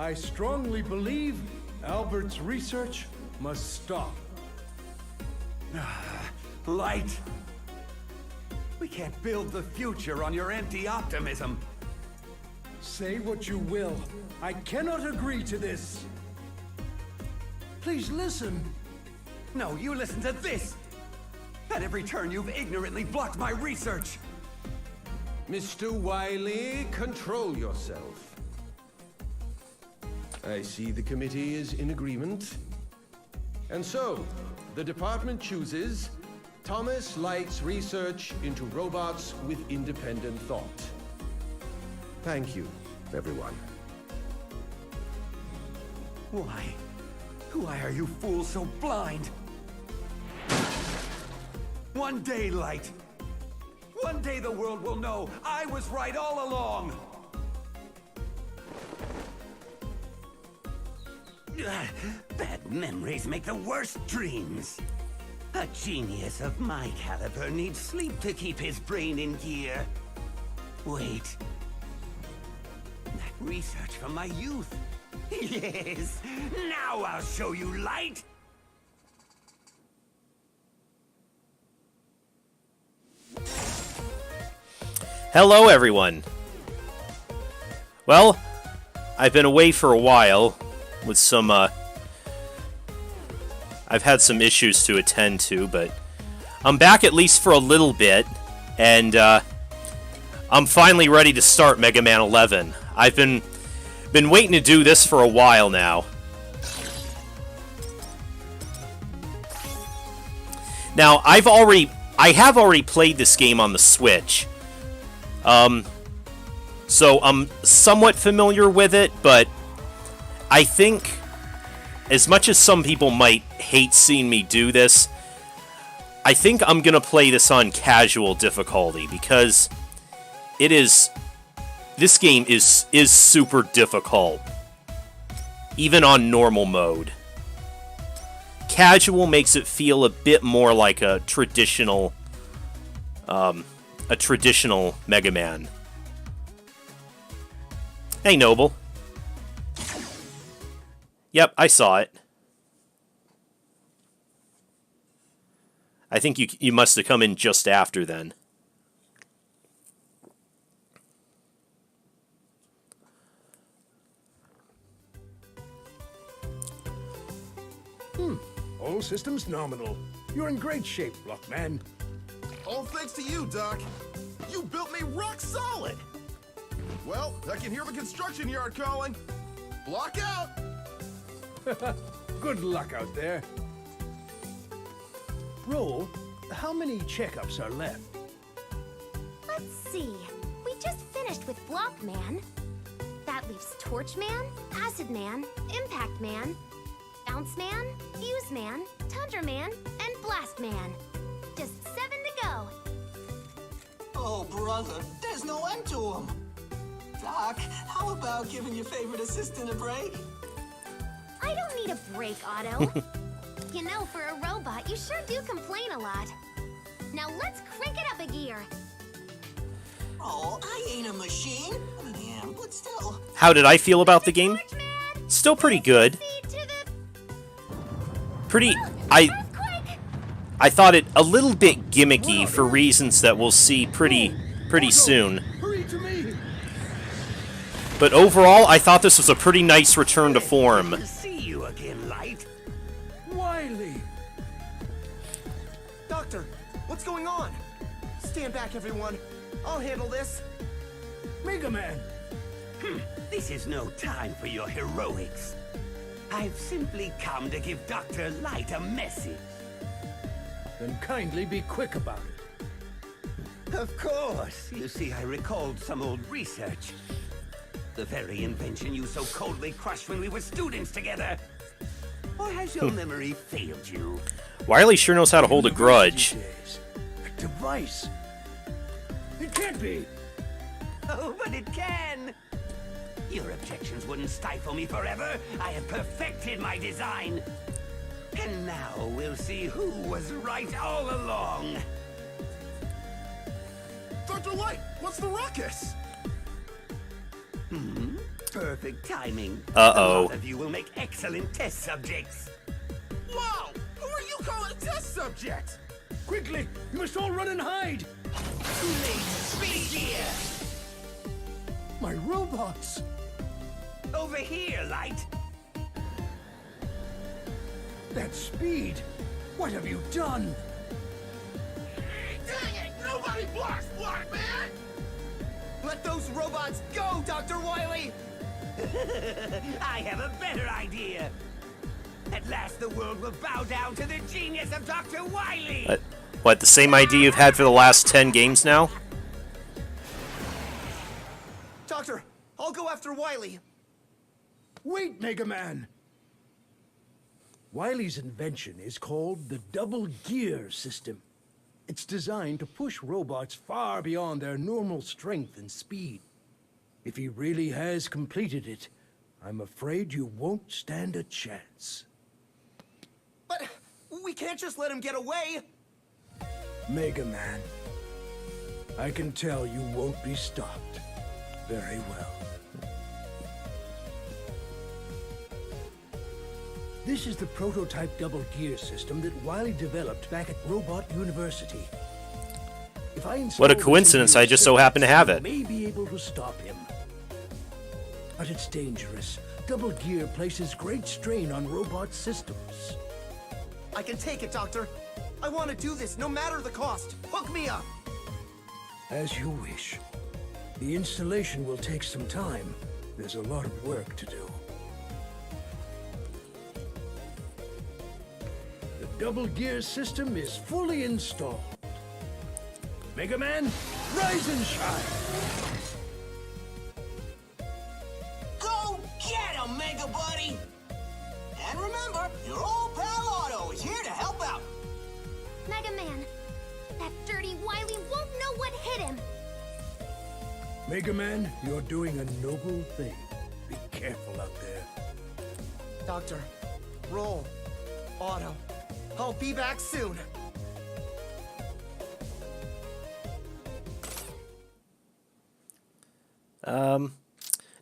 I strongly believe Albert's research must stop. Light! We can't build the future on your empty optimism. Say what you will. I cannot agree to this. Please listen. No, you listen to this! At every turn, you've ignorantly blocked my research! Mr. Wiley, control yourself. I see the committee is in agreement. And so, the department chooses Thomas Light's research into robots with independent thought. Thank you, everyone. Why are you fools so blind? One day, Light. One day the world will know I was right all along. Bad memories make the worst dreams. A genius of my caliber needs sleep to keep his brain in gear. Wait. That research from my youth. Yes, now I'll show you, Light! Hello, everyone. Well, I've been away for a while with some, I've had some issues to attend to, but I'm back at least for a little bit, and, I'm finally ready to start Mega Man 11. I've been waiting to do this for a while now. Now, I have already played this game on the Switch. So I'm somewhat familiar with it, but I think, as much as some people might hate seeing me do this, I think I'm gonna play this on casual difficulty, because this game is super difficult, even on normal mode. Casual makes it feel a bit more like a traditional Mega Man. Hey, Noble. Yep, I saw it. I think you must have come in just after then. All systems nominal. You're in great shape, Blockman. All thanks to you, Doc. You built me rock solid. Well, I can hear the construction yard calling. Block out. Good luck out there. Roll, how many checkups are left? Let's see. We just finished with Blockman. That leaves Torch Man, Acid Man, Impact Man, Bounce Man, Fuse Man, Tundra Man, and Blast Man. Just 7 to go. Oh, brother, there's no end to them. Doc, how about giving your favorite assistant a break? I don't need a break, Otto. You know, for a robot, you sure do complain a lot. Now let's crank it up a gear. Oh, I ain't a machine. I am, but still. How did I feel about the game? Still pretty good. I thought it a little bit gimmicky for reasons that we'll see pretty soon. Hurry to me. But overall, I thought this was a pretty nice return to form. See you again, Light. Wiley. Doctor, what's going on? Stand back, everyone. I'll handle this. Megaman. This is no time for your heroics. I've simply come to give Dr. Light a message. Then kindly be quick about it. Of course. You see, I recalled some old research. The very invention you so coldly crushed when we were students together. Or has your memory failed you? Wiley sure knows how to hold a grudge. A device. It can't be. Oh, but it can. Your objections wouldn't stifle me forever. I have perfected my design. And now we'll see who was right all along. Dr. Light, what's the ruckus? Perfect timing. Uh-oh. The lot of you will make excellent test subjects. Whoa! Who are you calling a test subject? Quickly, you must all run and hide. Too late. Speed gear. My robots. Over here, Light. That speed. What have you done? Dang it! Nobody blocks Blockman! Let those robots go, Dr. Wily! I have a better idea. At last the world will bow down to the genius of Dr. Wily. What, the same idea you've had for the last 10 games now? Doctor, I'll go after Wily. Wait, Megaman. Wily's invention is called the double gear system. It's designed to push robots far beyond their normal strength and speed. If he really has completed it, I'm afraid you won't stand a chance. But we can't just let him get away. Megaman, I can tell you won't be stopped. Very well. This is the prototype double gear system that Wily developed back at Robot University. If I install What a the coincidence, gear I just so happen to have it. I may be able to stop him. But it's dangerous. Double gear places great strain on robot systems. I can take it, Doctor. I want to do this, no matter the cost. Hook me up! As you wish. The installation will take some time. There's a lot of work to do. The double gear system is fully installed. Megaman, rise and shine! Go get him, Mega Buddy! And remember, your old pal Otto is here to help out. Megaman, that dirty Wily won't know what hit him. Megaman, you're doing a noble thing. Be careful out there. Doctor, roll. Otto, I'll be back soon.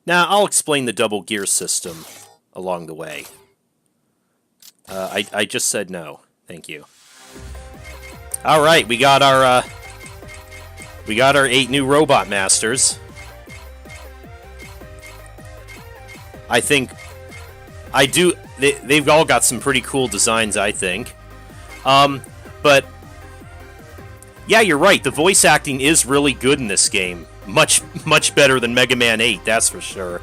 Now, I'll explain the double gear system along the way. I just said no. Thank you. All right, we got our 8 new robot masters. I think they've all got some pretty cool designs, I think. But yeah, you're right. The voice acting is really good in this game. Much better than Mega Man 8, that's for sure.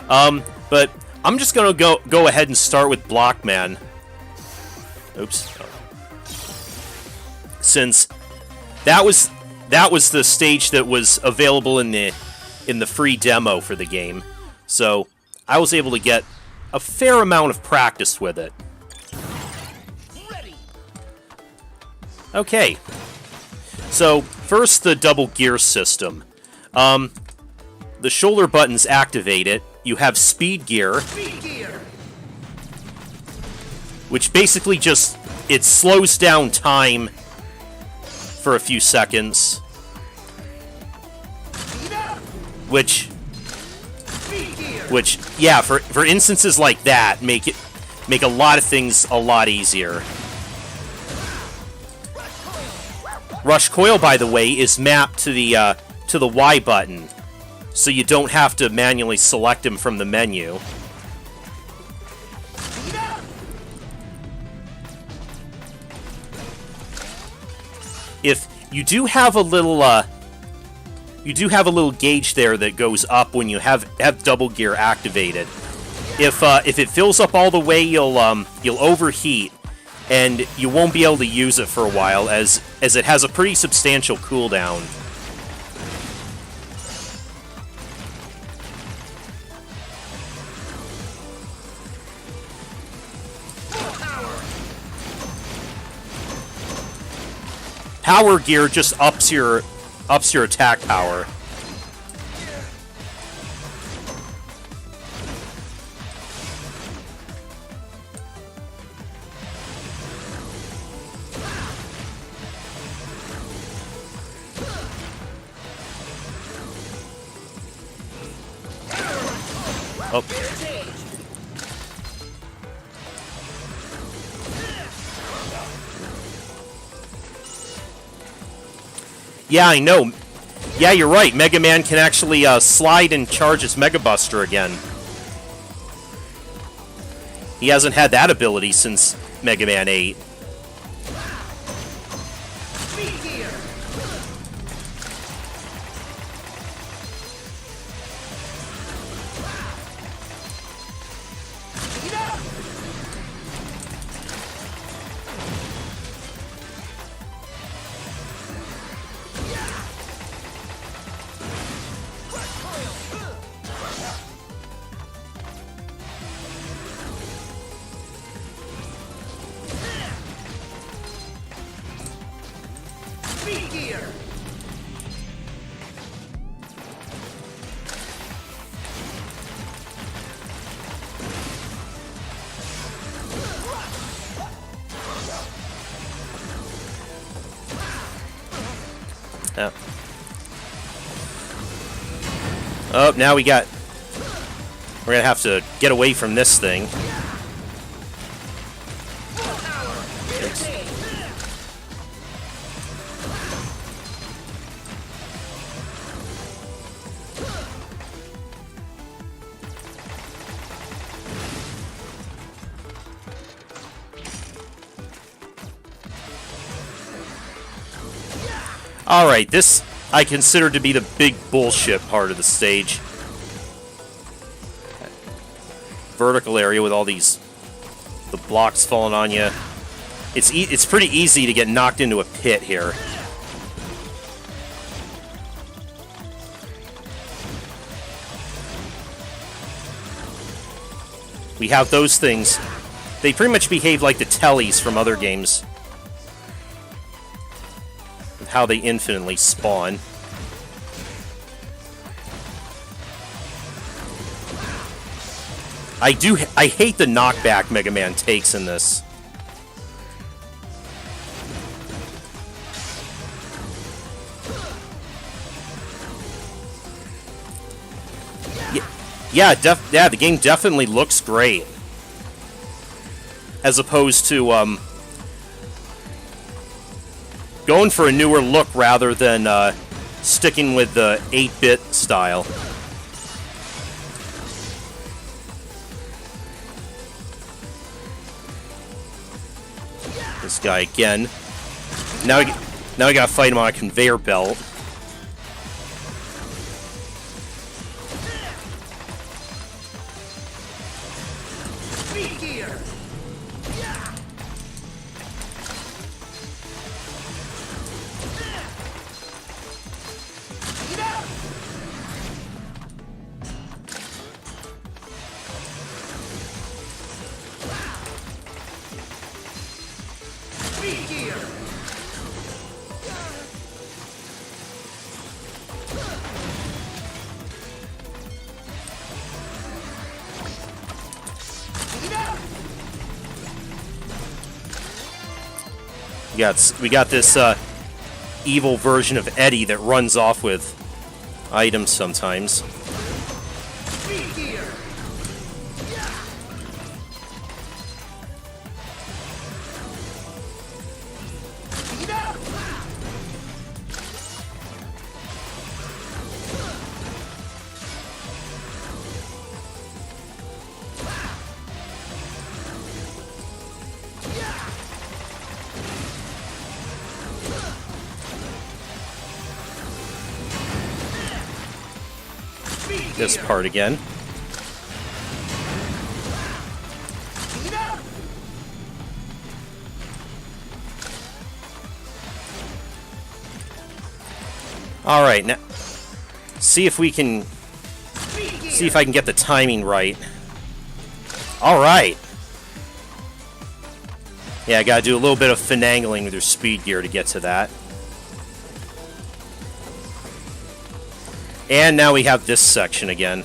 But I'm just gonna go ahead and start with Blockman. Oops. Since that was the stage that was available in the free demo for the game, so I was able to get a fair amount of practice with it. Okay. So first, the double gear system. The shoulder buttons activate it. You have speed gear, which basically just it slows down time for a few seconds, which yeah, for instances like that, make a lot of things a lot easier. Rush coil, by the way, is mapped to the Y button, so you don't have to manually select him from the menu. If you do have a little gauge there that goes up when you have double gear activated. If it fills up all the way, you'll overheat, and you won't be able to use it for a while, as it has a pretty substantial cooldown. Power gear just ups your attack power. Oh. Yeah, I know. Yeah, you're right. Mega Man can actually slide and charge his Mega Buster again. He hasn't had that ability since Mega Man 8. Yeah. Oh, now we're gonna have to get away from this thing. Alright, this I consider to be the big bullshit part of the stage. Vertical area with all the blocks falling on you. It's pretty easy to get knocked into a pit here. We have those things. They pretty much behave like the tellies from other games. How they infinitely spawn. I hate the knockback Mega Man takes in this. Yeah, the game definitely looks great. As opposed to, going for a newer look rather than sticking with the 8-bit style. This guy again. Now I gotta fight him on a conveyor belt. We got this evil version of Eddie that runs off with items sometimes. This part again. All right, now see if I can get the timing right. All right. Yeah, I gotta do a little bit of finagling with your speed gear to get to that. And now we have this section again.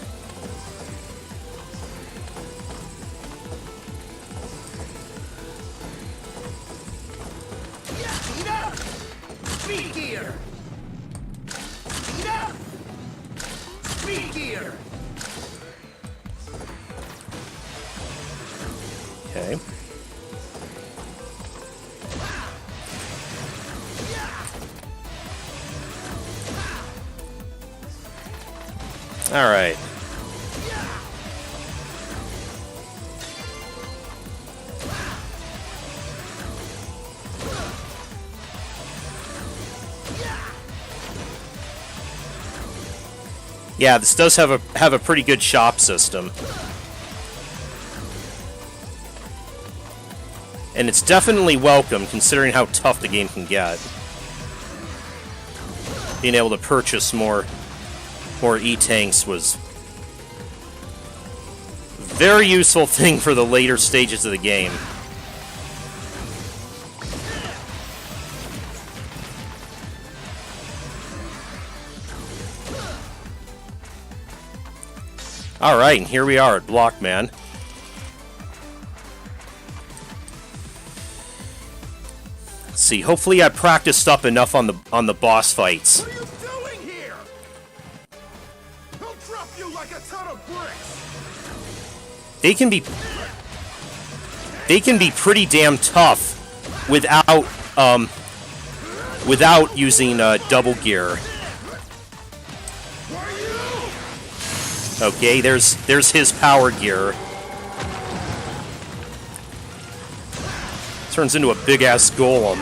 Alright. Yeah, this does have a pretty good shop system. And it's definitely welcome, considering how tough the game can get. Being able to purchase more E-tanks was a very useful thing for the later stages of the game. Alright, and here we are at Blockman. Let's see, hopefully I practiced up enough on the boss fights. What are you doing here? He'll drop you like a ton of bricks. They can be pretty damn tough without using double gear. Okay, there's his power gear. Turns into a big-ass golem.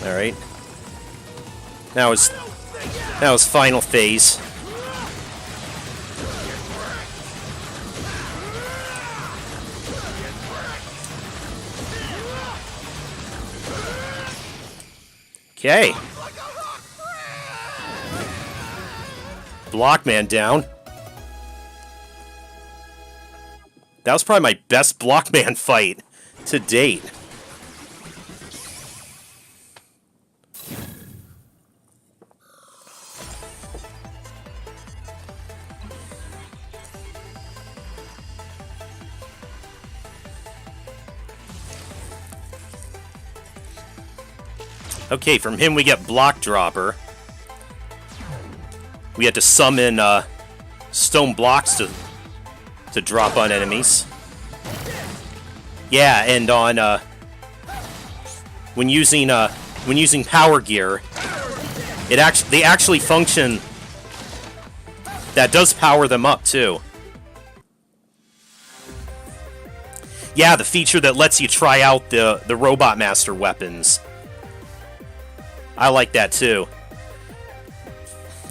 Alright. Now his final phase. Okay. Blockman down. That was probably my best Blockman fight to date. Okay, from him we get Block Dropper. We had to summon stone blocks to drop on enemies. Yeah, and on when using power gear, they actually function. That does power them up too. Yeah, the feature that lets you try out the Robot Master weapons. I like that too.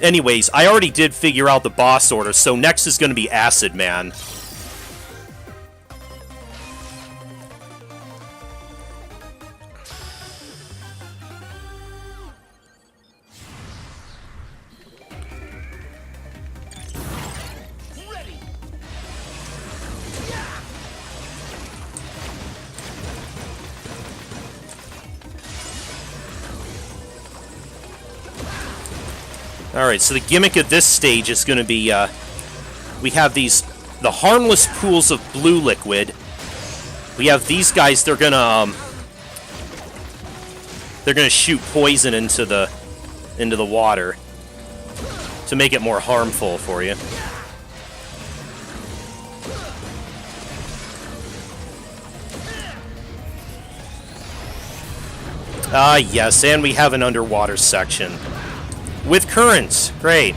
Anyways, I already did figure out the boss order, so next is going to be Acid Man. Alright, so the gimmick of this stage is going to be, we have the harmless pools of blue liquid. We have these guys, they're gonna shoot poison into the water to make it more harmful for you. Ah, yes, and we have an underwater section. With currents. Great.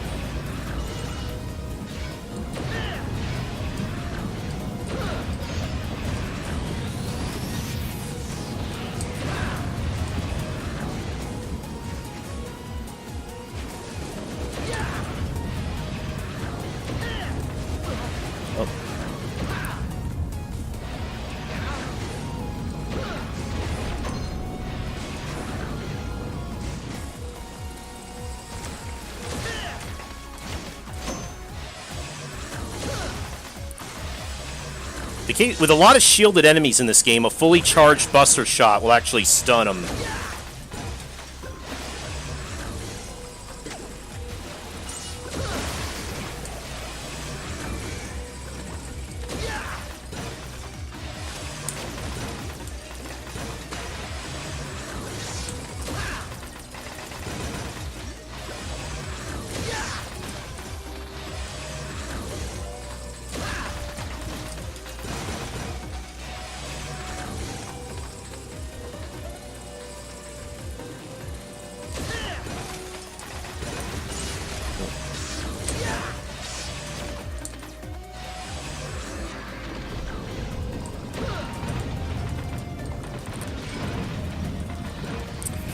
With a lot of shielded enemies in this game, a fully charged Buster Shot will actually stun them.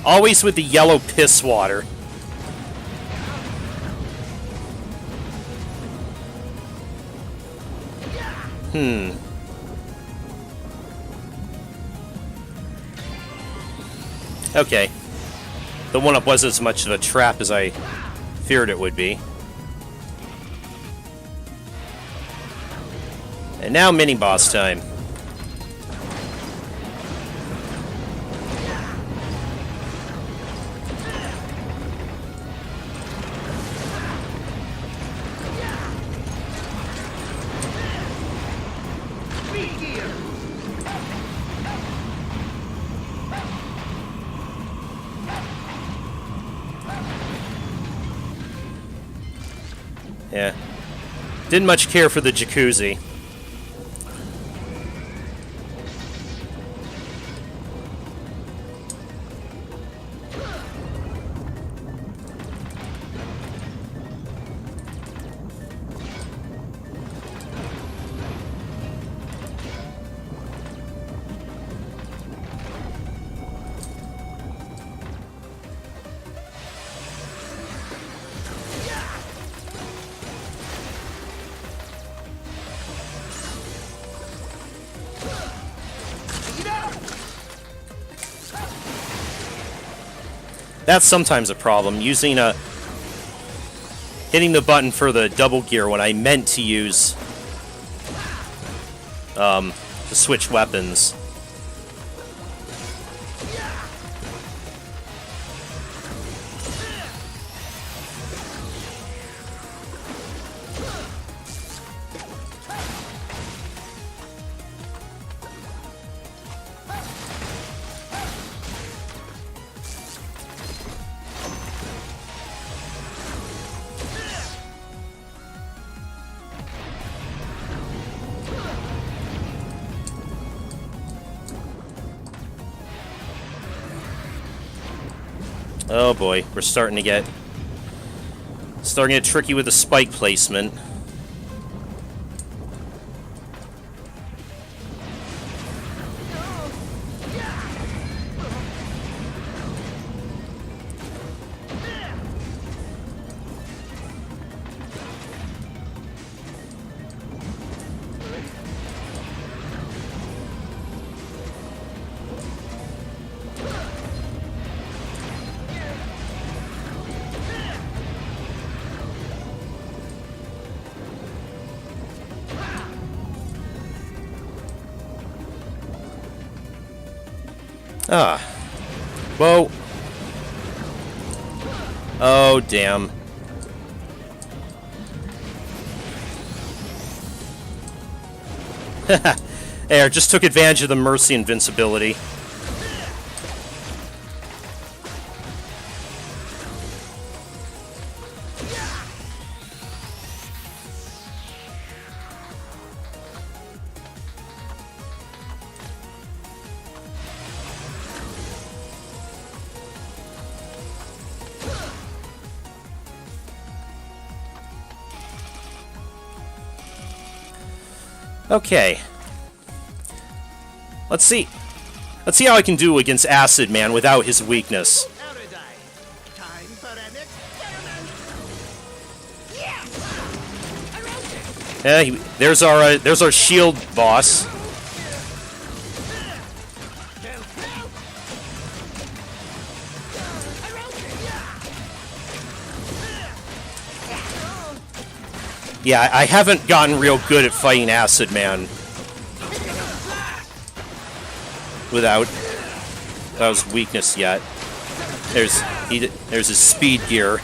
Always with the yellow piss water. Okay. The one-up wasn't as much of a trap as I feared it would be. And now mini-boss time. Yeah. Didn't much care for the jacuzzi. That's sometimes a problem, hitting the button for the double gear when I meant to use, to switch weapons. Oh boy, we're starting to get tricky with the spike placement. Ah. Whoa. Oh, damn. There, just took advantage of the Mercy invincibility. Okay. Let's see. Let's see how I can do against Acid Man without his weakness. Yeah, there's our shield boss. Yeah, I haven't gotten real good at fighting Acid Man without his weakness yet. There's his speed gear.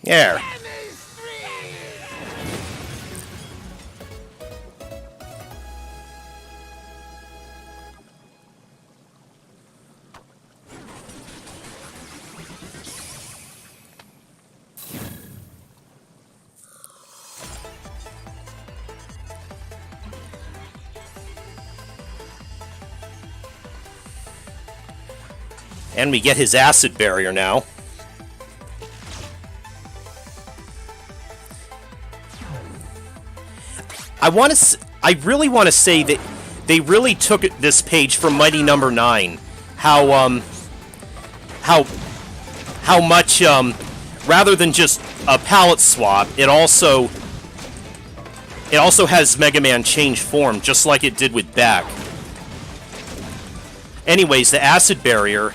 There. And we get his acid barrier now. I really want to say that they really took this page from Mighty Number 9. How much, rather than just a palette swap, it also has Mega Man change form, just like it did with Beck. Anyways, the acid barrier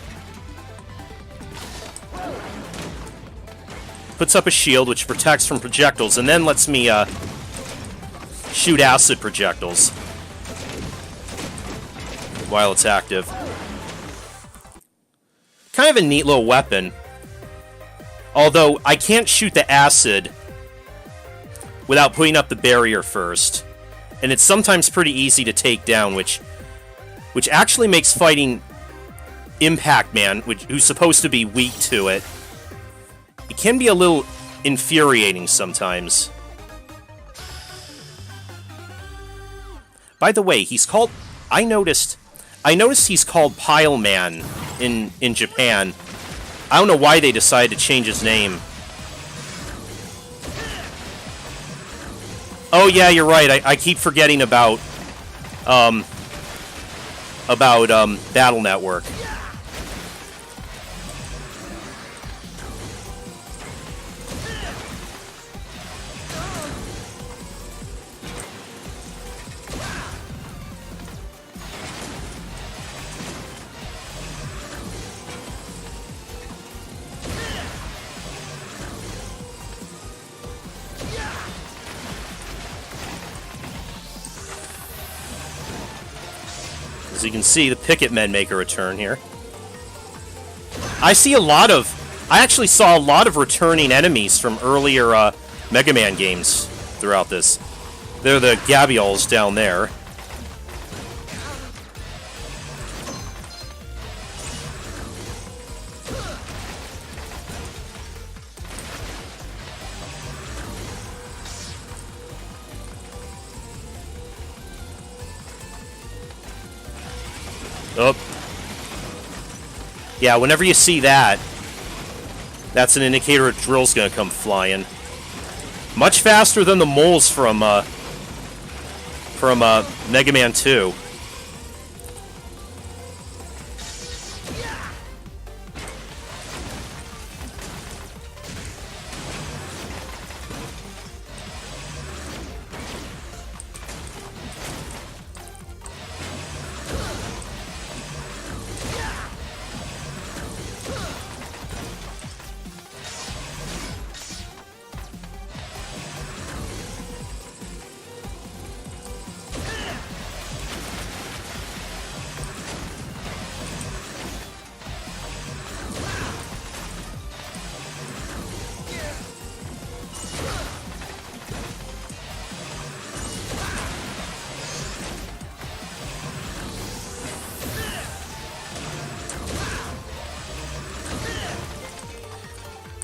puts up a shield which protects from projectiles, and then lets me, shoot acid projectiles while it's active. Kind of a neat little weapon. Although, I can't shoot the acid without putting up the barrier first. And it's sometimes pretty easy to take down, which actually makes fighting Impact Man, who's supposed to be weak to it, it can be a little infuriating sometimes. By the way, he's called... I noticed he's called Pile Man in Japan. I don't know why they decided to change his name. Oh yeah, you're right. I keep forgetting about Battle Network. As you can see, the Picket Men make a return here. I actually saw a lot of returning enemies from earlier Mega Man games throughout this. They're the Gabioles down there. Oh. Yeah, whenever you see that, that's an indicator a drill's gonna come flying. Much faster than the moles from Mega Man 2.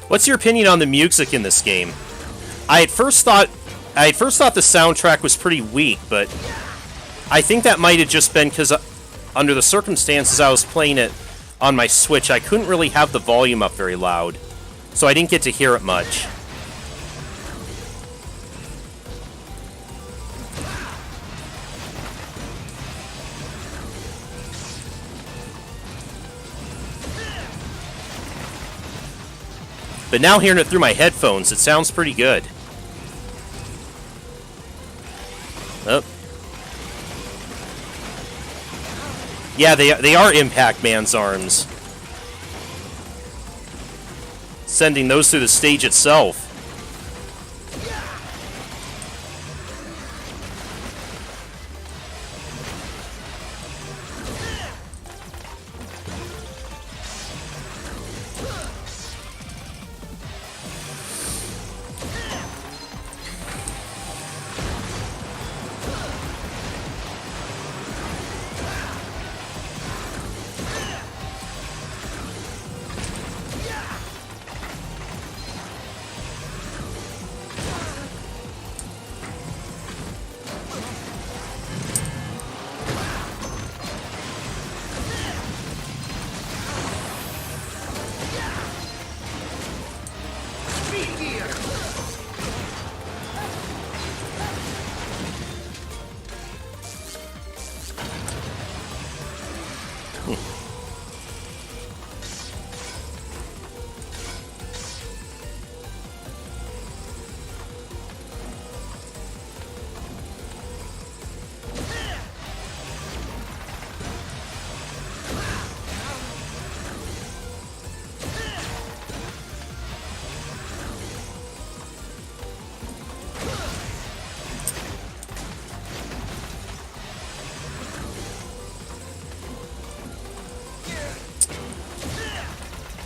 What's your opinion on the music in this game? I at first thought the soundtrack was pretty weak, but I think that might have just been because under the circumstances I was playing it on my Switch, I couldn't really have the volume up very loud, so I didn't get to hear it much. But now hearing it through my headphones, it sounds pretty good. Oh. Yeah, they are Impact Man's arms. sending those through the stage itself.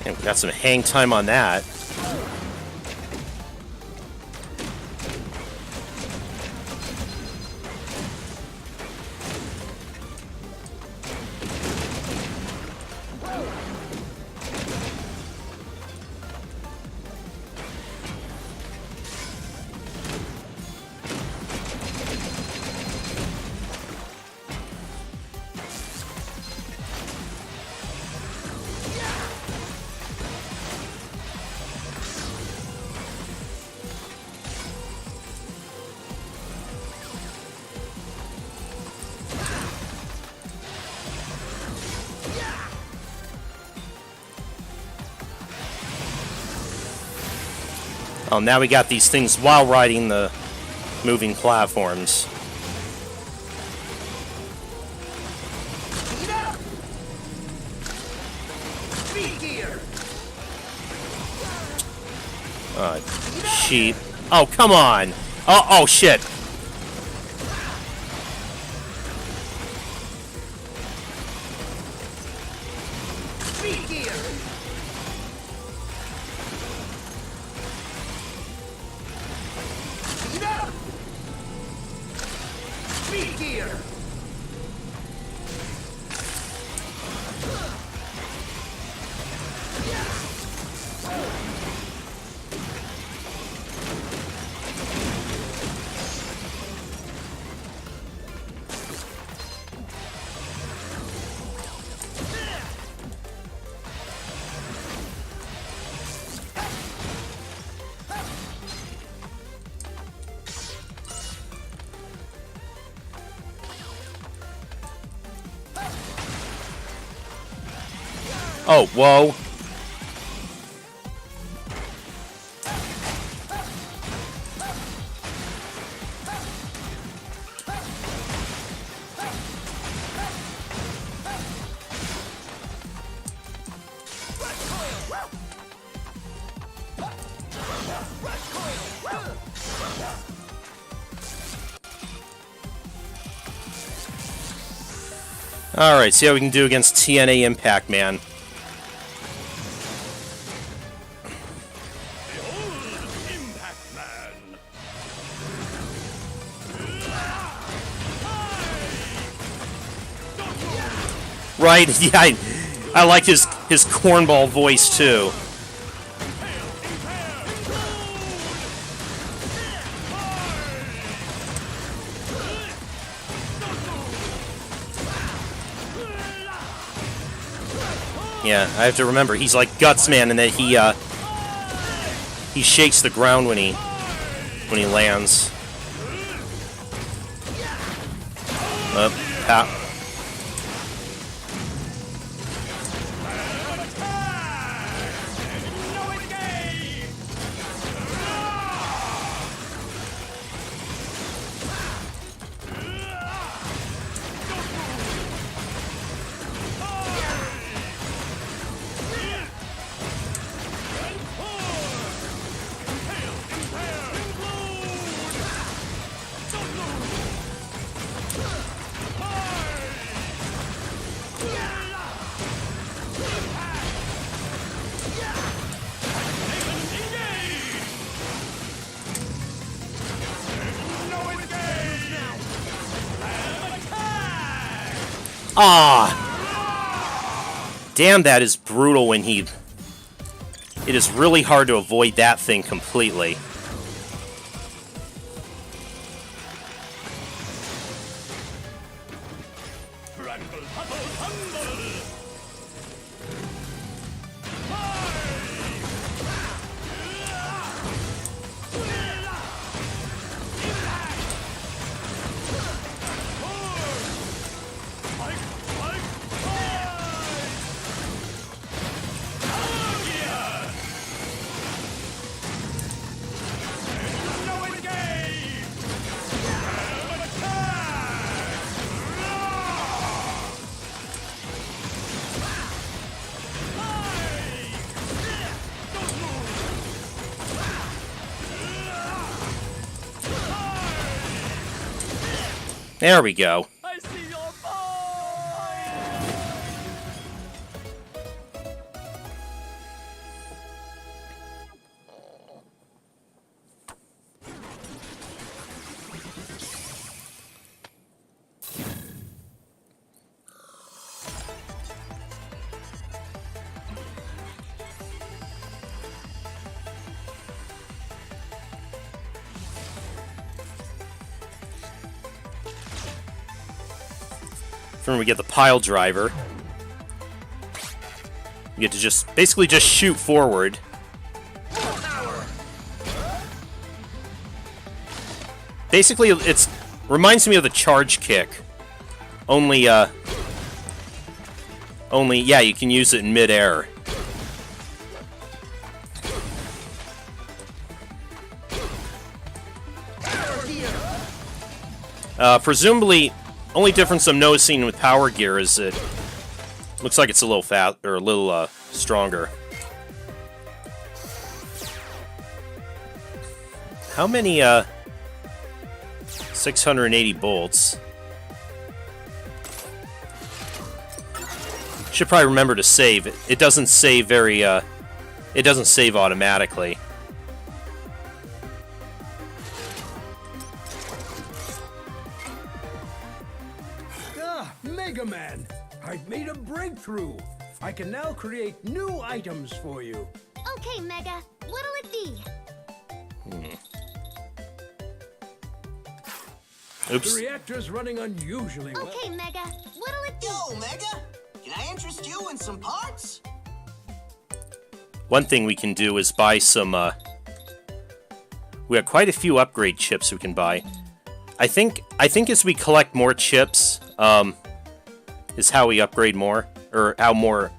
And we got some hang time on that. Oh, now we got these things while riding the moving platforms. Sheep. Oh, come on. Oh, shit. Oh, whoa. Alright, see how we can do against TNA Impact Man. Right? Yeah, I like his cornball voice too. Yeah, I have to remember he's like Gutsman, and that he shakes the ground when he lands. Up, tap. Ah! Damn, that is brutal when he... It is really hard to avoid that thing completely. There we go. I see your boy! When we get the pile driver, you get to just basically just shoot forward. Basically, it's reminds me of the charge kick. Only yeah, you can use it in midair. Presumably. Only difference I'm noticing with Power Gear is it looks like it's a little fat or a little stronger. How many 680 bolts? Should probably remember to save. It doesn't save very it doesn't save automatically. Megaman, I've made a breakthrough. I can now create new items for you. Okay, Mega. What'll it be? Oops. The reactor's running unusually well. Okay, Mega. What'll it be? Yo, Mega! Can I interest you in some parts? One thing we can do is buy some, we have quite a few upgrade chips we can buy. I think as we collect more chips, is how we upgrade more, or how more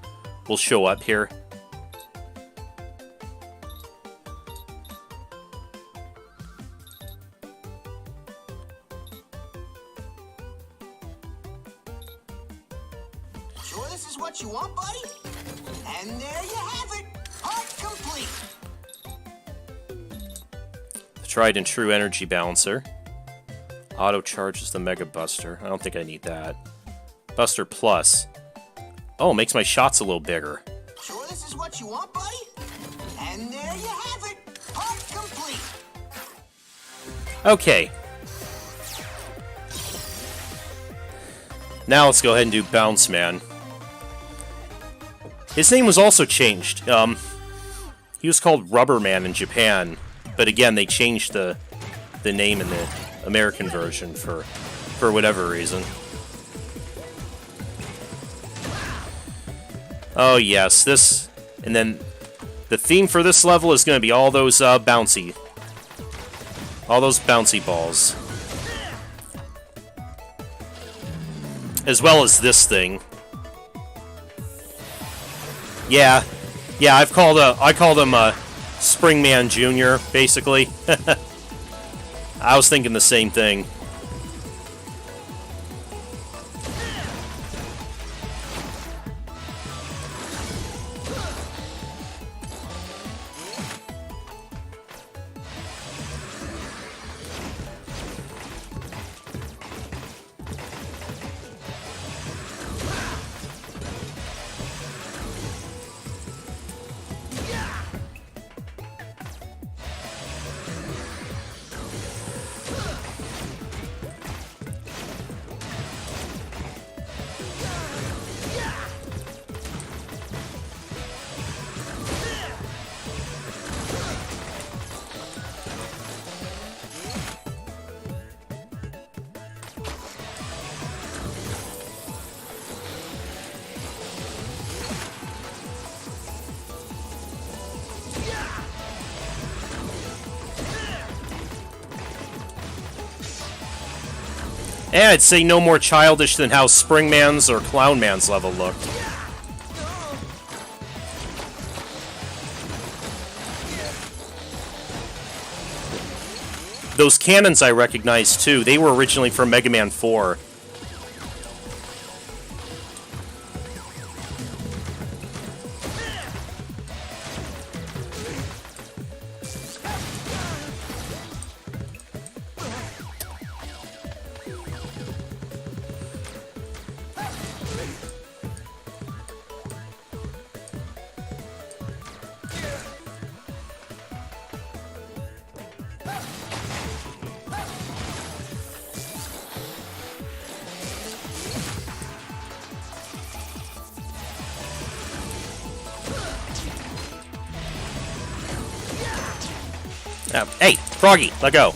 will show up here. Sure this is what you want, buddy? And there you have it! Part complete! The tried and true energy balancer. Auto charges the Mega Buster. I don't think I need that. Buster Plus. Oh, makes my shots a little bigger. Sure this is what you want, buddy? And there you have it! Part complete! Okay. Now let's go ahead and do Bounce Man. His name was also changed. He was called Rubber Man in Japan, but again, they changed the name in the American version for whatever reason. Oh yes, this, and then the theme for this level is going to be all those bouncy balls, as well as this thing. Yeah, I called him Springman Jr. basically. I was thinking the same thing. I'd say no more childish than how Springman's or Clownman's level looked. Those cannons I recognize too. They were originally from Mega Man 4. Hey, Froggy, let go.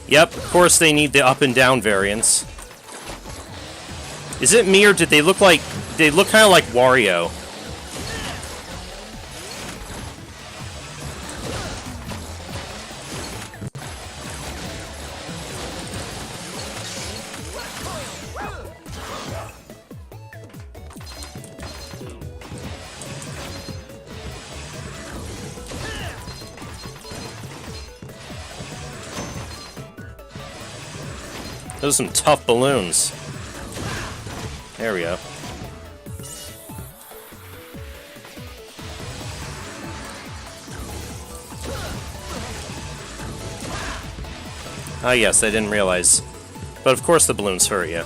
Yep, of course they need the up and down variants. Is it me or did they look like... They look kind of like Wario. Those are some tough balloons. There we go. Ah, yes, I didn't realize. But of course the balloons hurt you.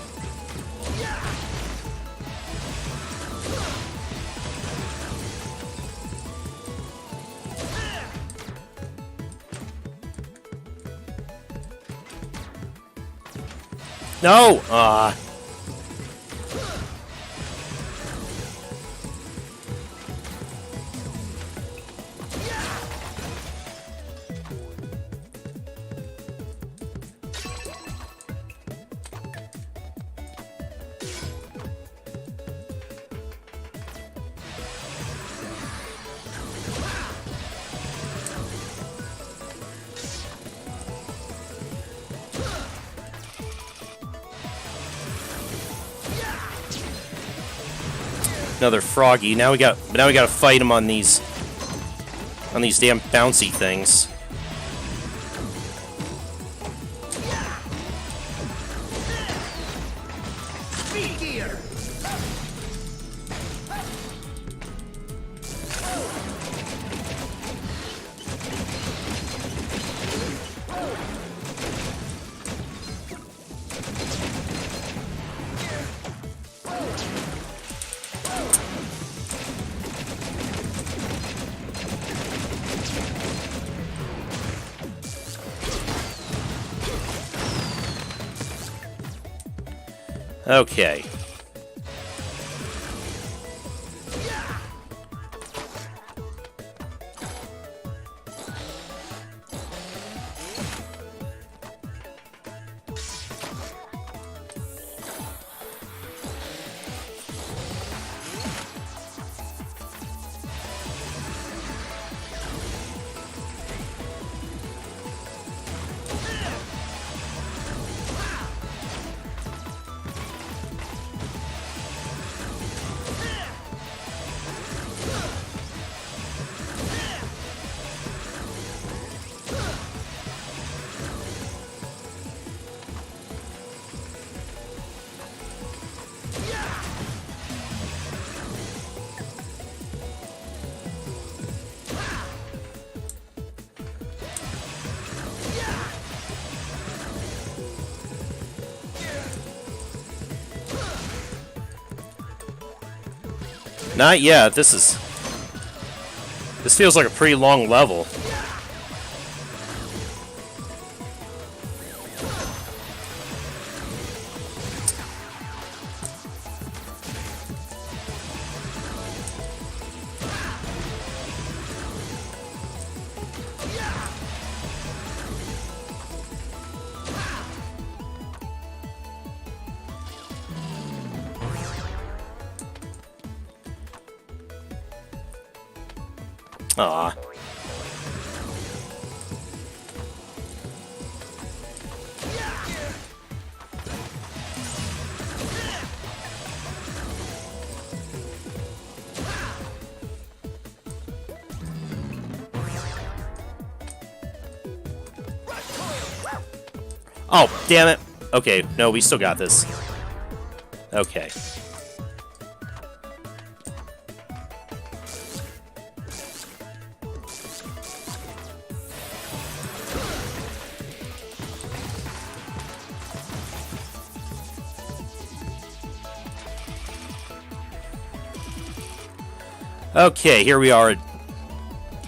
No! Another Froggy. Now we gotta fight him on these damn bouncy things. Okay. Not yet. This feels like a pretty long level. Aw. Oh, damn it. Okay, no, we still got this. Okay. Okay, here we are at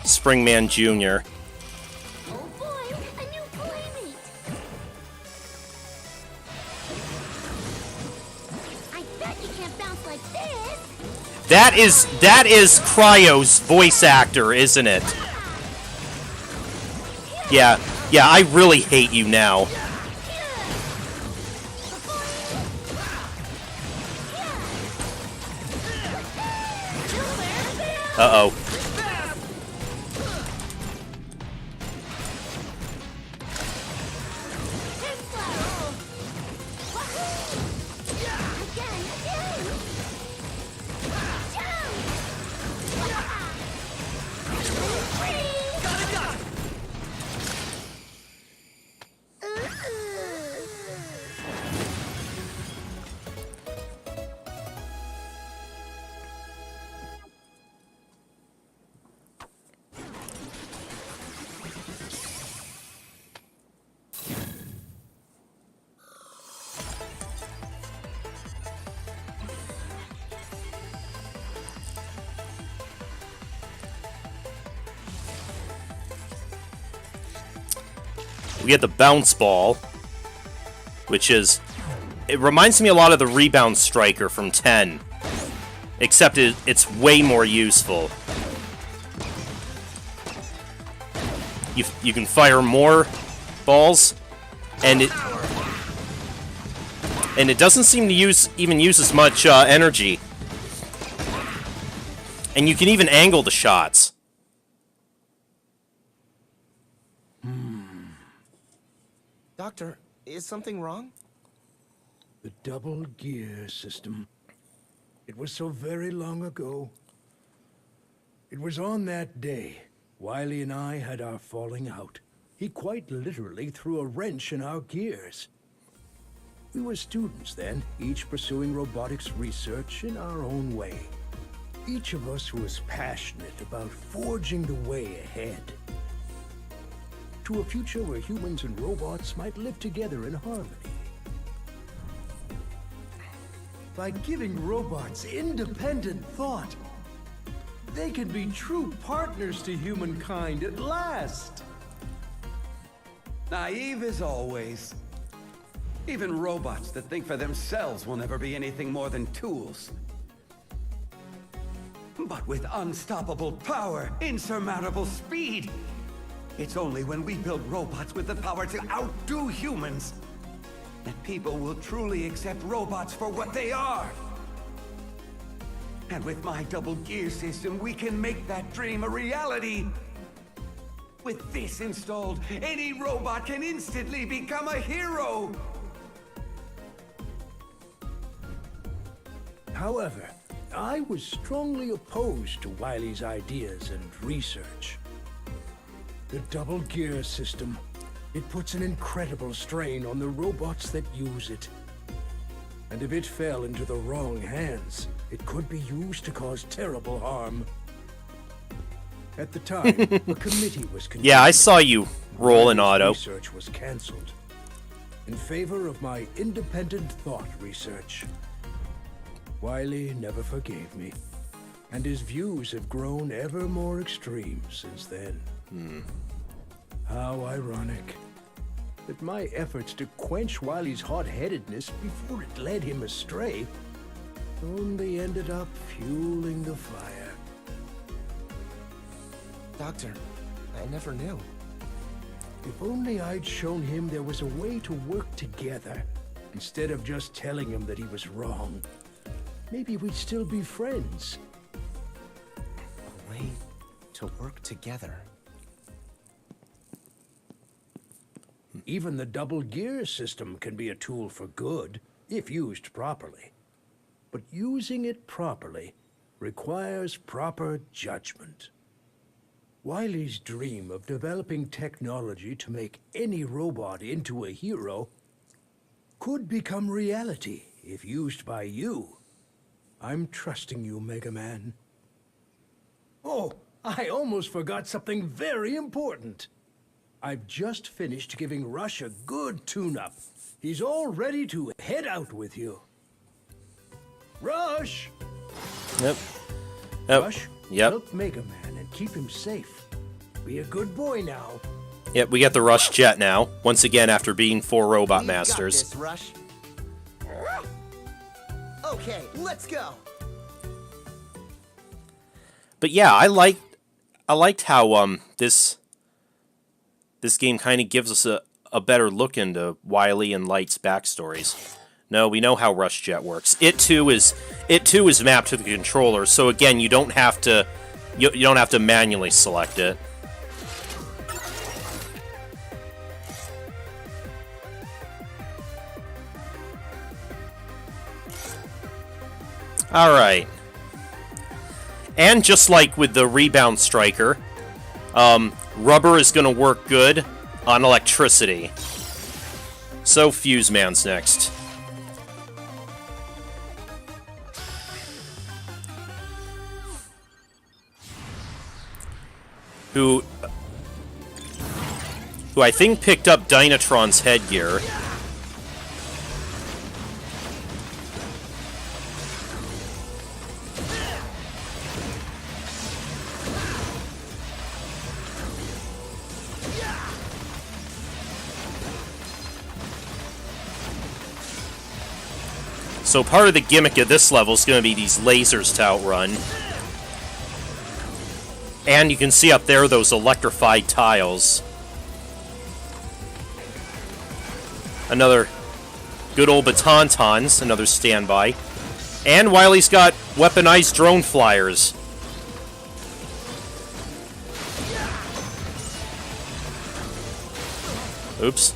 Springman Jr. Oh boy, a new playmate. I bet you can't bounce like this. That is Cryo's voice actor, isn't it? Yeah, I really hate you now. Uh-oh. We get the bounce ball, which is... It reminds me a lot of the rebound striker from 10. Except it's way more useful. You can fire more balls, and it doesn't seem to even use as much energy. And you can even angle the shots. Doctor, is something wrong? The double gear system. It was so very long ago. It was on that day, Wily and I had our falling out. He quite literally threw a wrench in our gears. We were students then, each pursuing robotics research in our own way. Each of us was passionate about forging the way ahead. To a future where humans and robots might live together in harmony. By giving robots independent thought, they can be true partners to humankind at last. Naive as always. Even robots that think for themselves will never be anything more than tools. But with unstoppable power, insurmountable speed, it's only when we build robots with the power to outdo humans that people will truly accept robots for what they are. And with my double gear system, we can make that dream a reality. With this installed, any robot can instantly become a hero. However, I was strongly opposed to Wily's ideas and research. The double gear system, it puts an incredible strain on the robots that use it. And if it fell into the wrong hands, it could be used to cause terrible harm. At the time, a committee was convened. Yeah, I saw you roll in auto. Research was cancelled in favor of my independent thought research. Wily never forgave me. And his views have grown ever more extreme since then. How ironic that my efforts to quench Wily's hot-headedness before it led him astray only ended up fueling the fire. Doctor, I never knew. If only I'd shown him there was a way to work together, instead of just telling him that he was wrong. Maybe we'd still be friends. A way to work together. Even the double gear system can be a tool for good, if used properly. But using it properly requires proper judgment. Wily's dream of developing technology to make any robot into a hero could become reality if used by you. I'm trusting you, Megaman. Oh, I almost forgot something very important. I've just finished giving Rush a good tune-up. He's all ready to head out with you. Rush! Yep. Oh, Rush, yep. help Megaman and keep him safe. Be a good boy now. Yep, we got the Rush jet now. Once again, after beating 4 Robot You got Masters. this, Rush. Okay, let's go. But yeah, I liked how this game kind of gives us a better look into Wily and Light's backstories. No, we know how Rush Jet works. It too is mapped to the controller, so again, you don't have to manually select it. All right. And just like with the Rebound Striker, rubber is going to work good on electricity. So Fuse Man's next. Who I think picked up Dynatron's headgear. So part of the gimmick of this level is going to be these lasers to outrun. And you can see up there those electrified tiles. Another good old Batauntauns, another standby. And Wily's got weaponized drone flyers. Oops.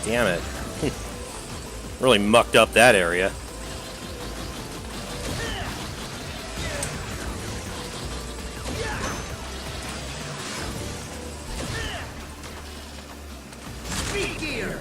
Damn it. Really mucked up that area. Speed gear.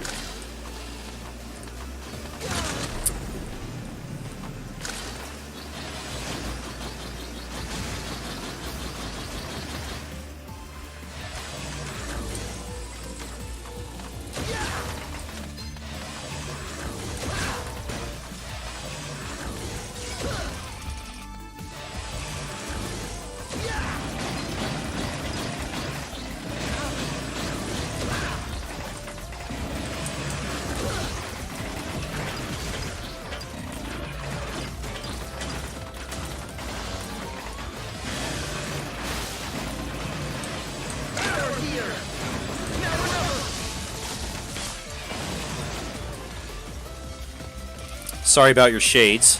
Sorry about your shades.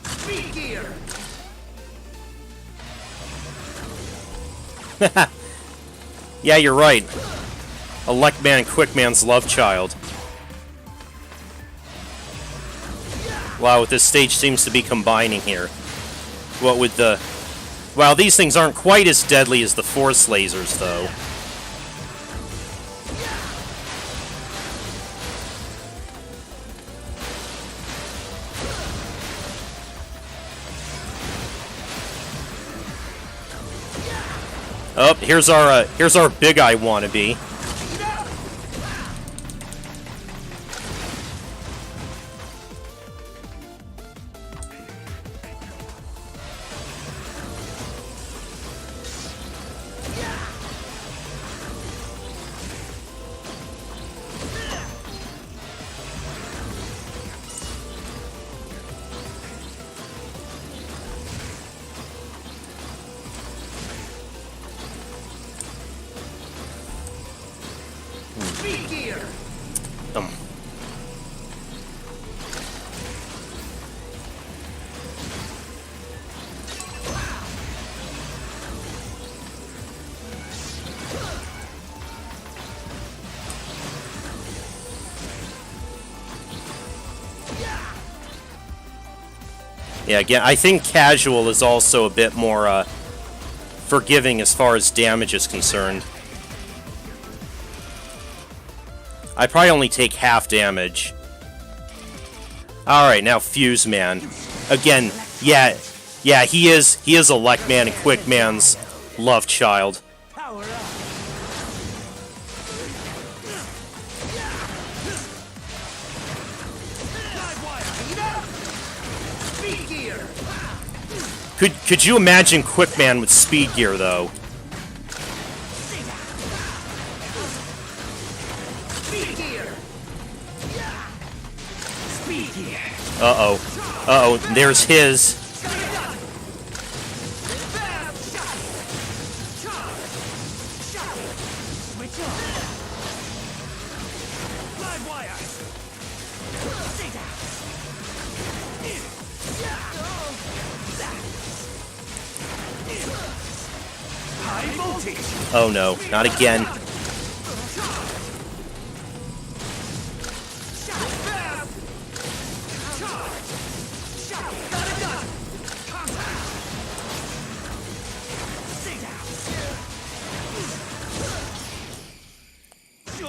Speed gear! Yeah, you're right. Electman and Quickman's love child. Wow, this stage seems to be combining here. What with the... Wow, these things aren't quite as deadly as the Force lasers, though. Oh, here's our big eye wannabe. Speed gear! Yeah, again, I think casual is also a bit more forgiving as far as damage is concerned. I probably only take half damage. Alright, now Fuse Man. Again, yeah, he is Electman and Quickman's love child. Power up! Speed gear! Could you imagine Quickman with speed gear though? Speed gear! Speed gear! Uh-oh. Uh-oh, there's his. Switch on! Live wire! High voltage! Oh no, not again.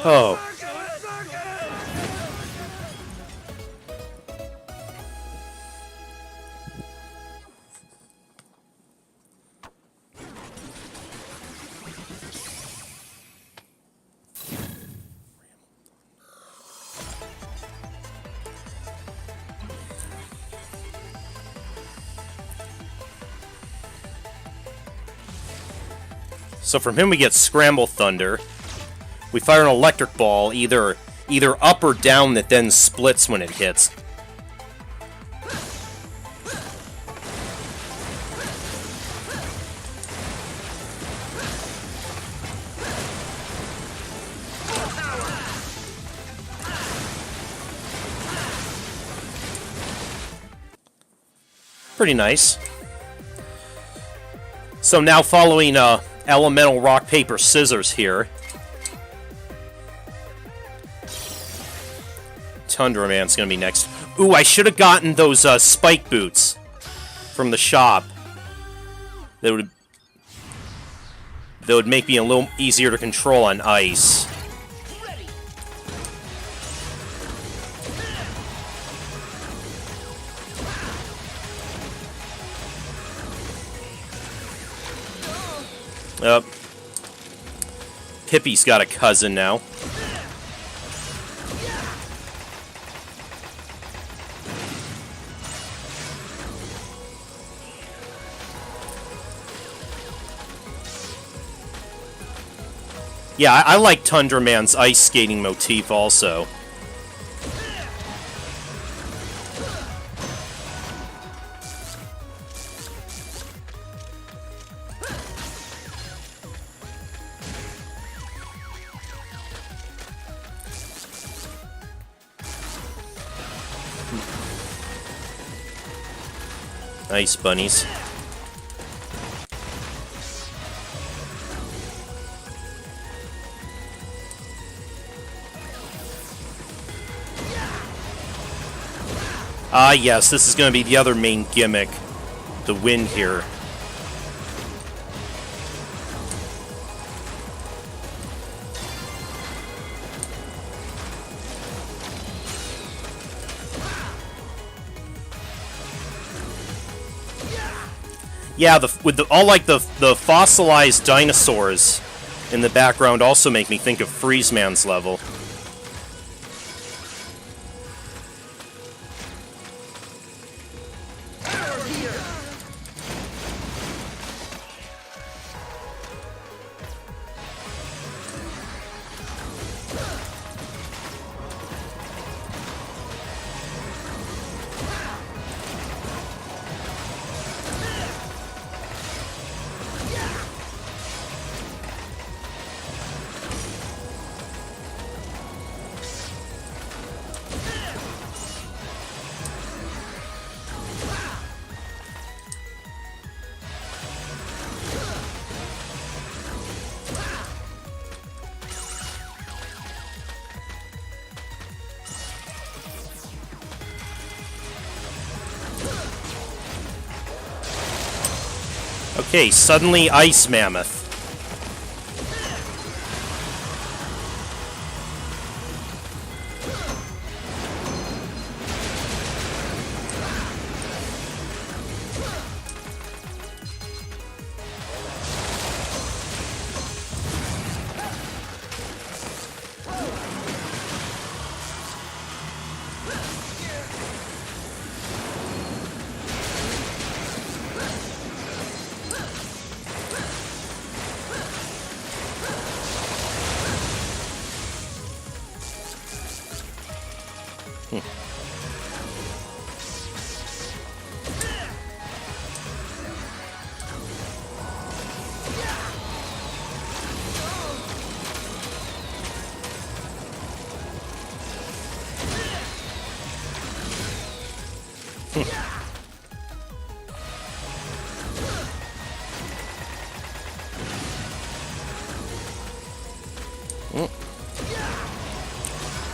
Oh. So from him we get Scramble Thunder. We fire an electric ball, either up or down, that then splits when it hits. Pretty nice. So now following elemental rock, paper, scissors here. Tundra Man's gonna be next. Ooh, I should have gotten those spike boots from the shop. That would make me a little easier to control on ice. Yep. Pippi's got a cousin now. Yeah, I like Tundra Man's ice skating motif also. Nice bunnies. Ah, yes, this is going to be the other main gimmick. The wind here. Yeah, the fossilized dinosaurs in the background also make me think of Freeze Man's level. Okay, suddenly Ice Mammoth.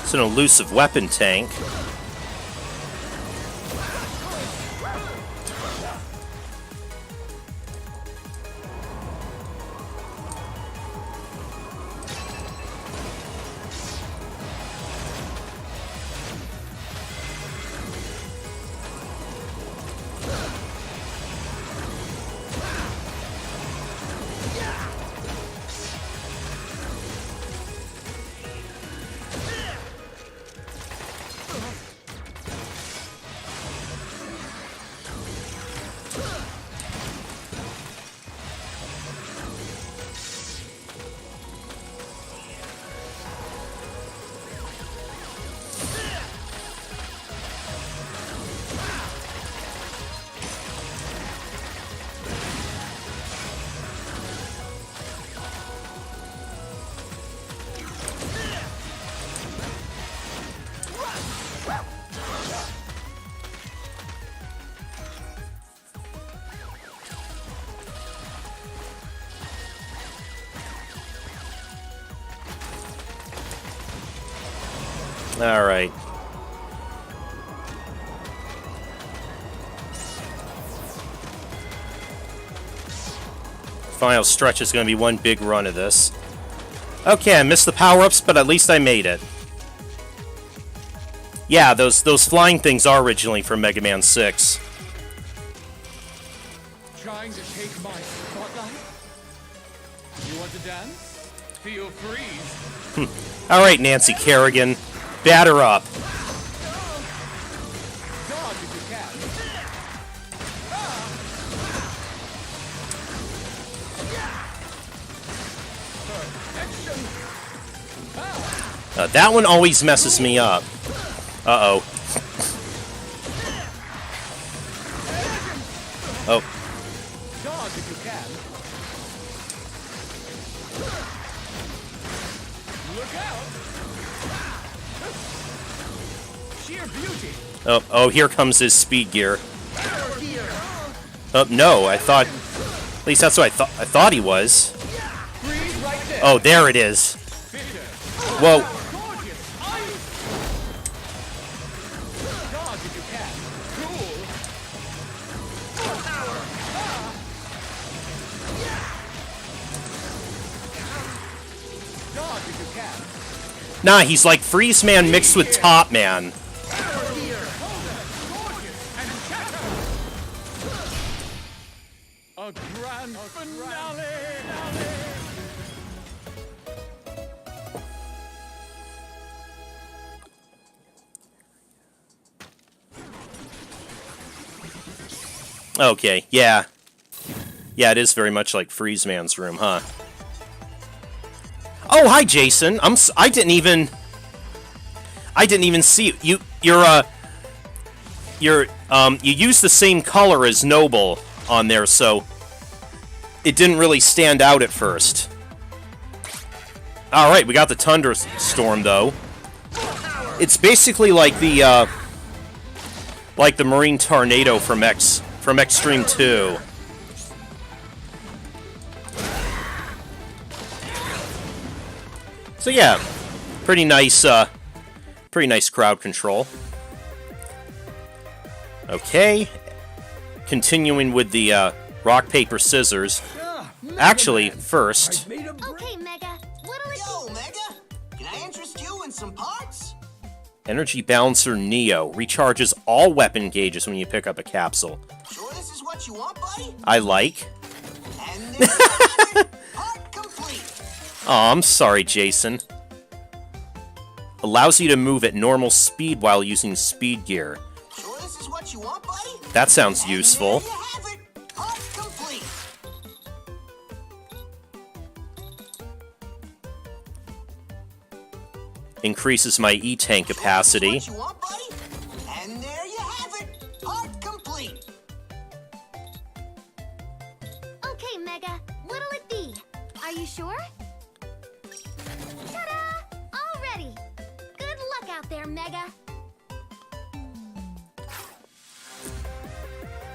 It's an elusive weapon tank. All right. Final stretch is going to be one big run of this. Okay, I missed the power-ups, but at least I made it. Yeah, those flying things are originally from Mega Man 6. Trying to take my spotlight? You want to dance? Feel free. All right, Nancy Kerrigan. Batter up. Dodge if you can. Perfection. That one always messes me up. Uh-oh. Oh. Dodge if you can. Look out! Sheer beauty. Oh, here comes his speed gear. No, I thought... At least that's what I thought he was. Freeze right there. Oh, there it is. Whoa. Gorgeous ice. Dodge if you can. Cool. Dodge if you can. Nah, he's like Freeze Man mixed with Top Man. A grand finale. Okay, yeah. Yeah, it is very much like Freeze Man's room, huh? Oh, hi, Jason. I didn't even see you. You use the same color as Noble on there, so it didn't really stand out at first. All right, we got the thunderstorm though. It's basically like the marine tornado from Extreme 2. So yeah, pretty nice crowd control. Okay, continuing with the rock paper scissors. Actually, first. Okay, Mega. What'll it Yo, Mega, can I interest you in some parts? Energy Balancer Neo recharges all weapon gauges when you pick up a capsule. Sure this is what you want, buddy? I like. And there you have it. Part complete. Aw, I'm sorry, Jason. Allows you to move at normal speed while using speed gear. Sure this is what you want, buddy? That sounds And useful. there you have it. Part complete. Increases my E-tank capacity. Sure this is what you want, buddy? And there you have it. Part complete. Okay, Mega. What'll it be? Are you sure? Ta-da! All ready. Good luck out there, Mega.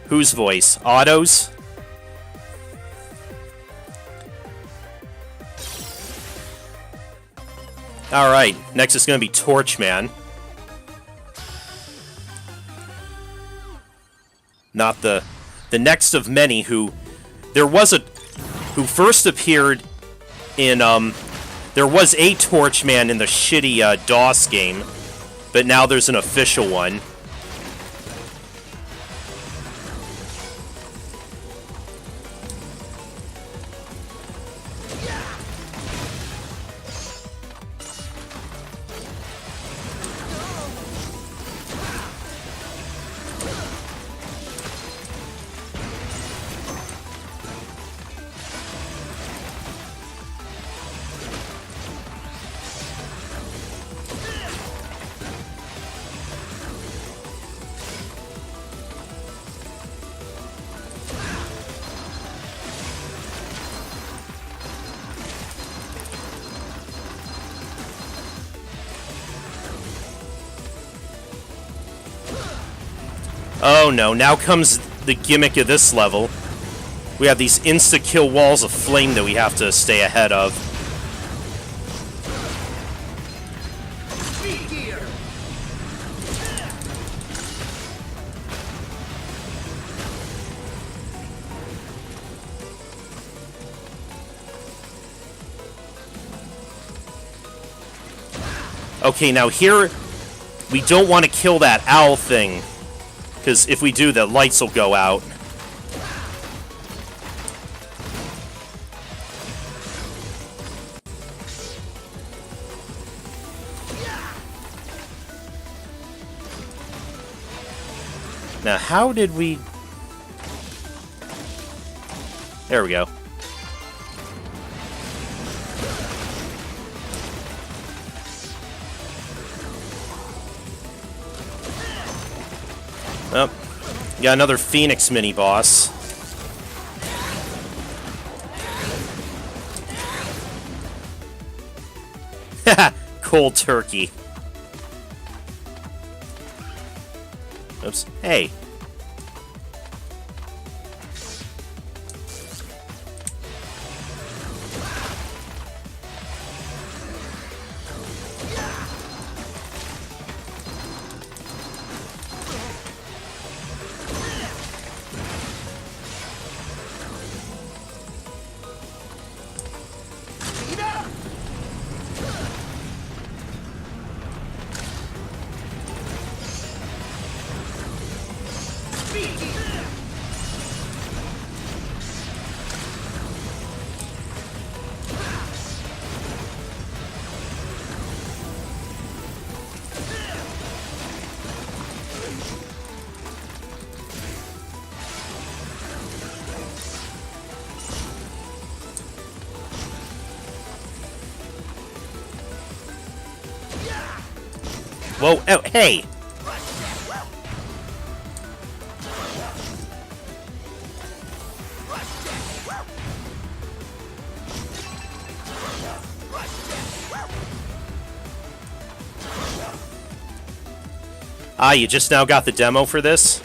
Whose voice? Otto's? Alright, next is gonna be Torchman. Not the next of many who... who first appeared in, there was a Torchman in the shitty, DOS game, but now there's an official one. Oh no, now comes the gimmick of this level. We have these insta-kill walls of flame that we have to stay ahead of. Speed gear. Okay, now here, we don't want to kill that owl thing, because if we do, the lights will go out. Now, how did we... There we go. Oh, got another Phoenix mini-boss. Haha, cold turkey. Oops. Hey. Whoa, oh, hey! Ah, you just now got the demo for this?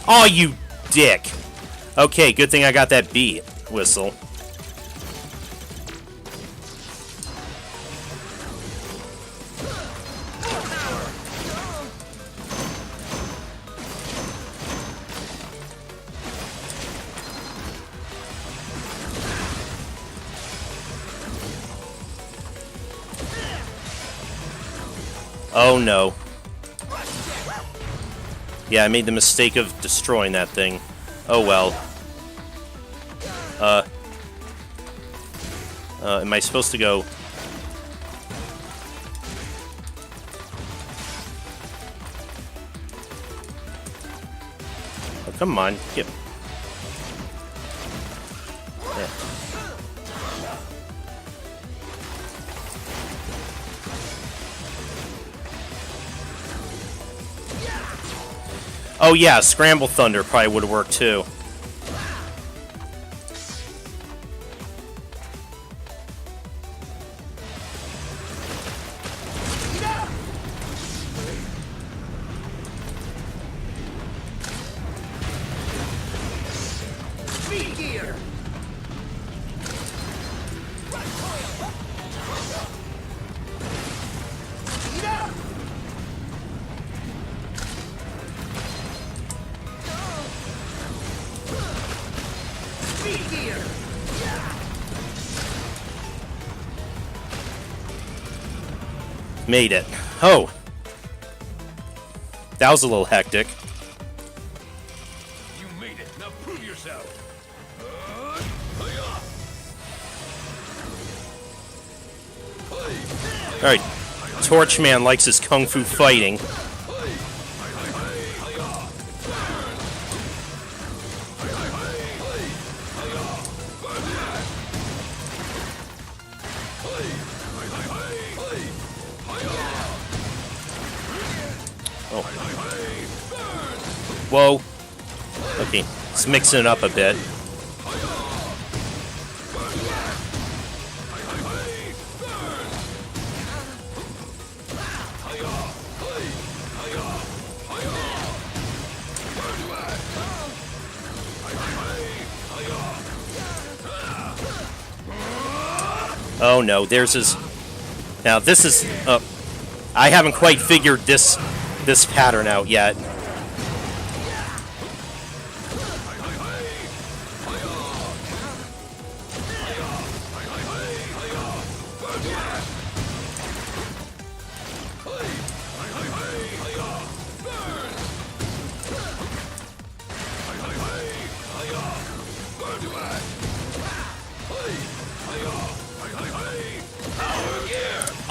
Oh, you dick! Okay, good thing I got that beat whistle. Oh no. Yeah, I made the mistake of destroying that thing. Oh well. Am I supposed to go? Oh, come on. Get... Yeah. Oh yeah, Scramble Thunder probably would have worked too. Made it. Oh! That was a little hectic. You made it. Now prove yourself. Alright. Torchman likes his kung fu fighting. Whoa. Okay, let's mix it up a bit. Oh no, there's his... Now this is... I haven't quite figured this pattern out yet.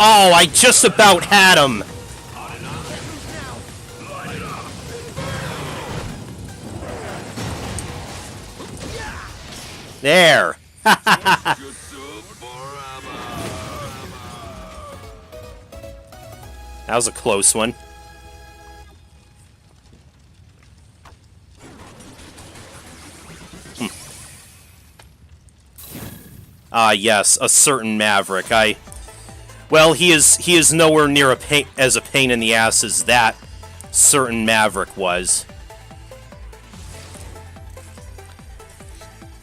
Oh, I just about had him. There. That was a close one. Ah, yes, a certain Maverick. Well, he is nowhere near a pain in the ass as that certain Maverick was.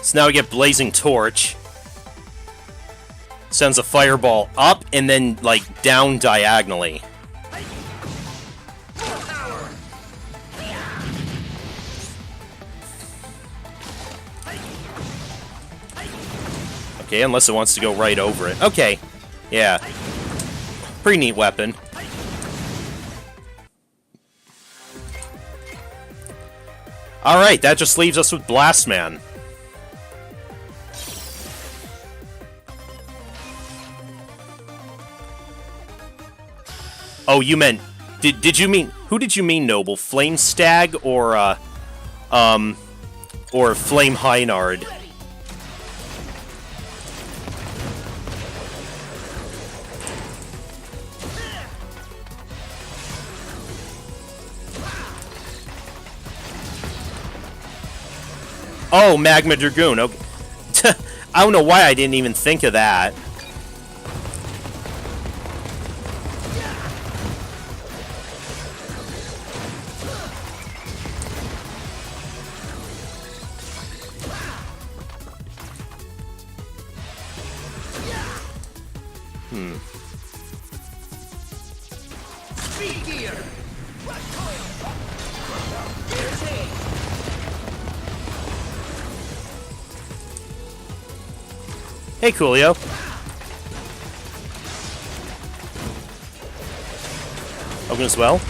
So now we get Blazing Torch. Sends a fireball up and then, like, down diagonally. Okay, unless it wants to go right over it. Okay. Yeah. Pretty neat weapon. Alright, that just leaves us with Blastman. Oh, you meant... Did you mean... Who did you mean, Noble? Flame Stag or Flame Heinard? Oh, Magma Dragoon. Okay. I don't know why I didn't even think of that. Hey, Coolio. Open as well.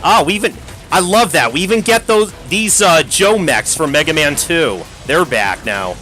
Ah, we even... I love that. We even get these Joe mechs from Megaman 2. They're back now.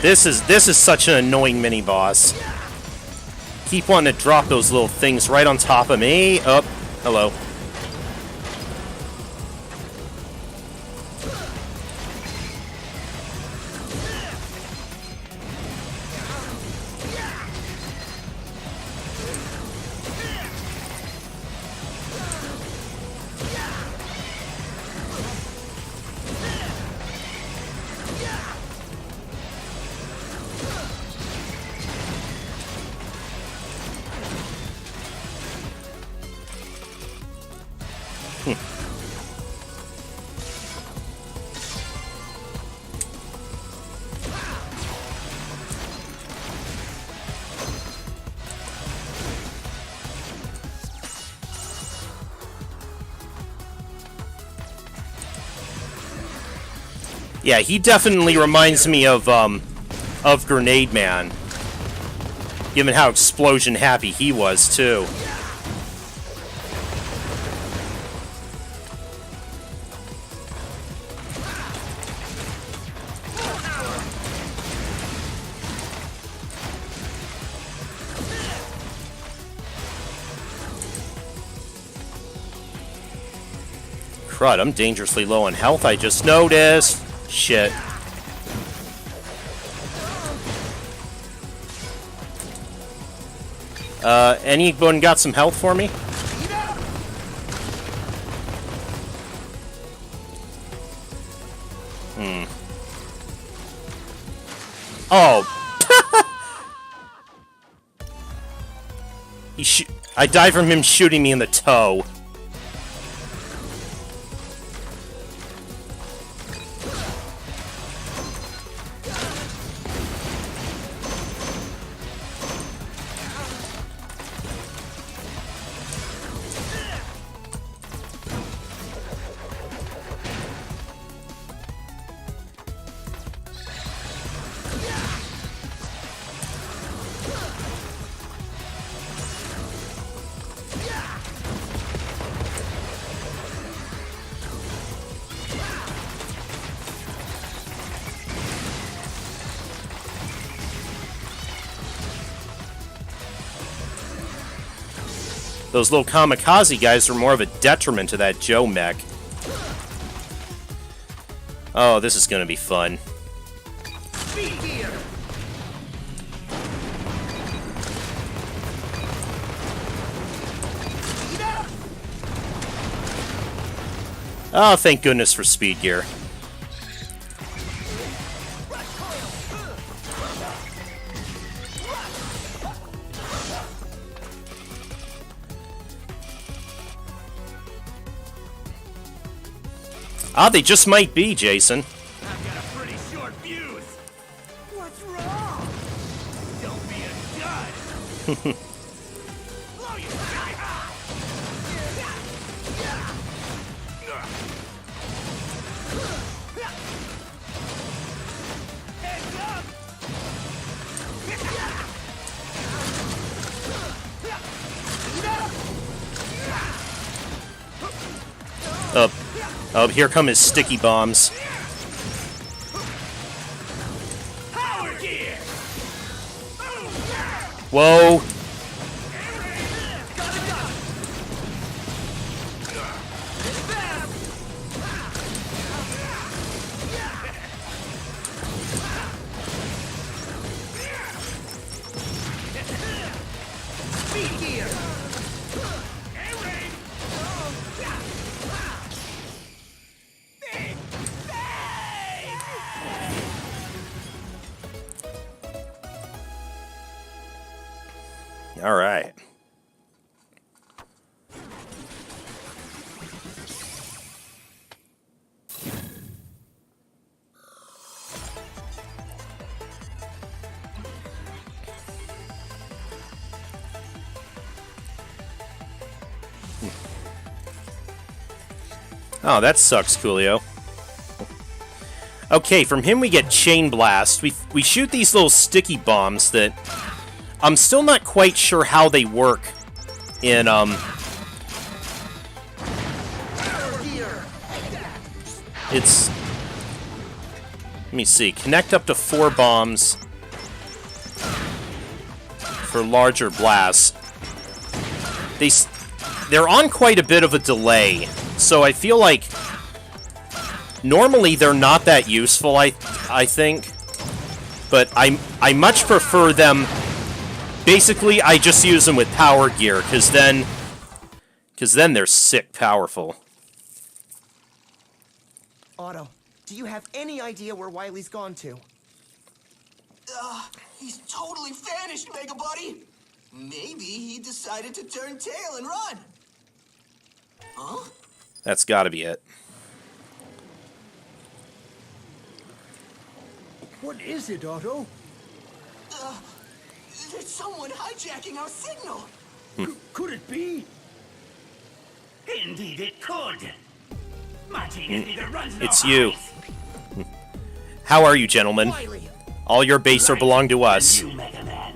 This is such an annoying mini boss. Keep wanting to drop those little things right on top of me. Oh, hello. Yeah, he definitely reminds me of Grenade Man. Given how explosion happy he was, too. Crud, I'm dangerously low on health, I just noticed. Shit. Anyone got some health for me? Oh. I died from him shooting me in the toe. Those little kamikaze guys are more of a detriment to that Joe mech. Oh, this is gonna be fun. Oh, thank goodness for speed gear. Ah, they just might be, Jason. I've got a pretty short fuse. What's wrong? Don't be a dud. Blow you sky high. Heads up. Oh, here come his sticky bombs. Power gear. Whoa. Speed gear! All right. Oh, that sucks, Coolio. Okay, from him we get Chain Blast. We shoot these little sticky bombs that I'm still not quite sure how they work in, it's... Let me see. Connect up to 4 bombs for larger blasts. They're on quite a bit of a delay, so I feel like normally they're not that useful, I think. But I much prefer them. Basically, I just use them with power gear, because then they're sick powerful. Otto, do you have any idea where Wily's gone to? He's totally vanished, Mega Buddy. Maybe he decided to turn tail and run. Huh? That's gotta be it. What is it, Otto? There's someone hijacking our signal. Could it be? Indeed it could. My genius either runs no It's you. eyes. How are you, gentlemen? Wily! All your base are belong to us. You, Megaman.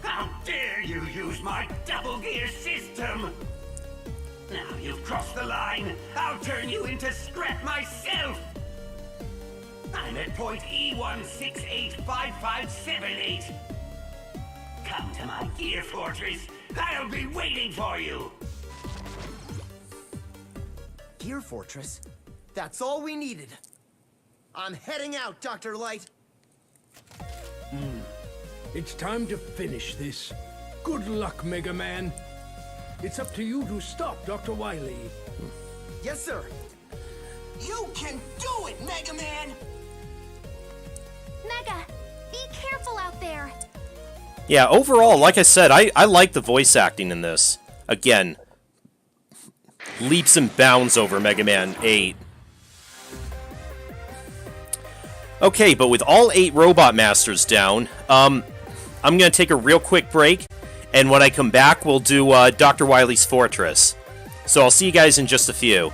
How dare you use my double gear system? Now you've crossed the line. I'll turn you into scrap myself. I'm at point E1685578. Come to my gear fortress. I'll be waiting for you. Gear Fortress? That's all we needed. I'm heading out, Dr. Light. It's time to finish this. Good luck, Mega Man. It's up to you to stop Dr. Wily. Yes, sir. You can do it, Mega Man. Mega, be careful out there. Yeah, overall, like I said, I like the voice acting in this. Again, leaps and bounds over Mega Man 8. Okay, but with all 8 Robot Masters down, I'm going to take a real quick break, and when I come back, we'll do Dr. Wily's Fortress. So I'll see you guys in just a few.